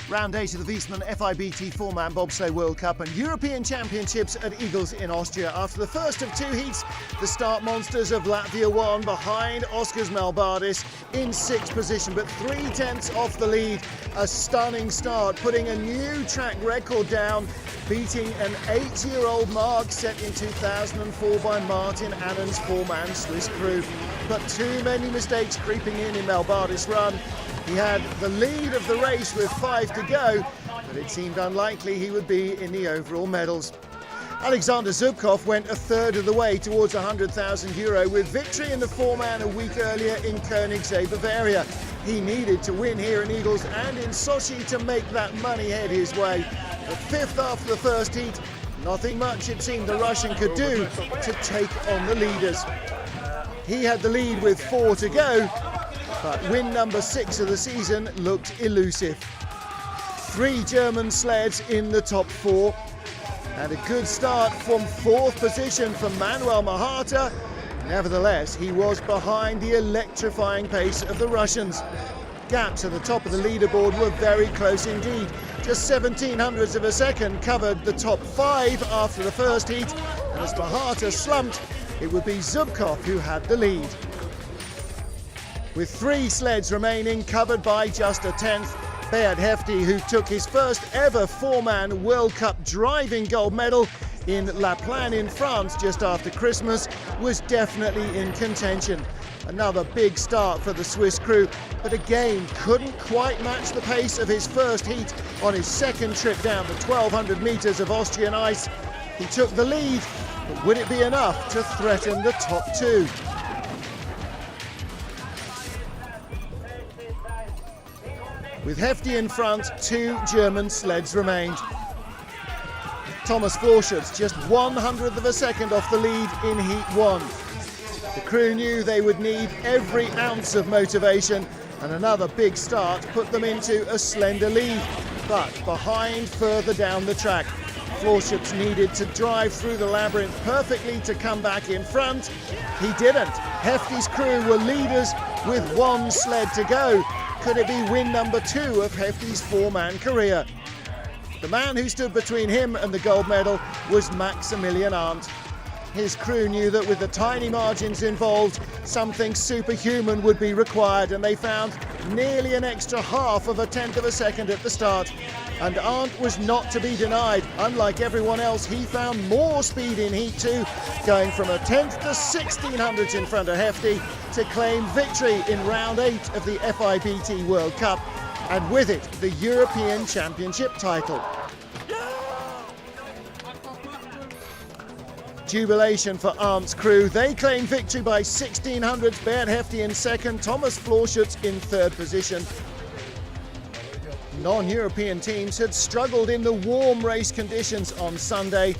Round 8 of the Wiesmann FIBT 4-man Bobsleigh World Cup and European Championships at Igls in Austria. After the first of two heats, the start monsters of Latvia won behind Oskars Melbardis in 6th position, but 3/10 off the lead. A stunning start, putting a new track record down, beating an 8-year-old mark set in 2004 by Martin Annen's 4-man Swiss crew. But too many mistakes creeping in Melbardis' run. He had the lead of the race with 5 to go, but it seemed unlikely he would be in the overall medals. Alexander Zubkov went a third of the way towards €100,000 with victory in the 4-man a week earlier in Koenigsee, Bavaria. He needed to win here in Igls and in Sochi to make that money head his way. But 5th after the first heat, nothing much it seemed the Russian could do to take on the leaders. He had the lead with 4 to go, but win number 6 of the season looked elusive. 3 German sleds in the top 4, and a good start from 4th position for Manuel Mahata. Nevertheless, he was behind the electrifying pace of the Russians. Gaps at the top of the leaderboard were very close indeed. Just 1700ths of a second covered the top 5 after the first heat, and as Mahata slumped, it would be Zubkov who had the lead. With 3 sleds remaining, covered by just a 10th, Beat Hefti, who took his first ever 4-man World Cup driving gold medal in La Plagne in France just after Christmas, was definitely in contention. Another big start for the Swiss crew, but again couldn't quite match the pace of his first heat on his second trip down the 1200 metres of Austrian ice. He took the lead, but would it be enough to threaten the top 2? With Hefti in front, 2 German sleds remained. Thomas Florschutz just 100th of a second off the lead in Heat 1. The crew knew they would need every ounce of motivation, and another big start put them into a slender lead. But behind further down the track, Florschutz needed to drive through the labyrinth perfectly to come back in front. He didn't. Hefti's crew were leaders with 1 sled to go. Could it be win number 2 of Hefti's 4-man career? The man who stood between him and the gold medal was Maximilian Arndt. His crew knew that with the tiny margins involved, something superhuman would be required, and they found nearly an extra half of a 10th of a second at the start. And Arndt was not to be denied. Unlike everyone else, he found more speed in Heat 2, going from a 10th to 1600ths in front of Hefti to claim victory in round 8 of the FIBT World Cup, and with it, the European Championship title. Jubilation for Arndt's crew. They claim victory by 1600ths, Beat Hefti in second, Thomas Florschutz in 3rd position. Non-European teams had struggled in the warm race conditions on Sunday,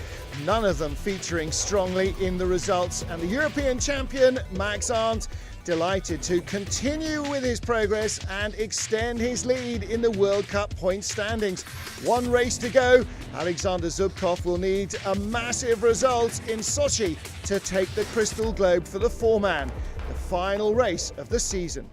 none of them featuring strongly in the results, and the European champion Max Arndt delighted to continue with his progress and extend his lead in the World Cup point standings. 1 race to go. Alexander Zubkov will need a massive result in Sochi to take the Crystal Globe for the 4-man, the final race of the season.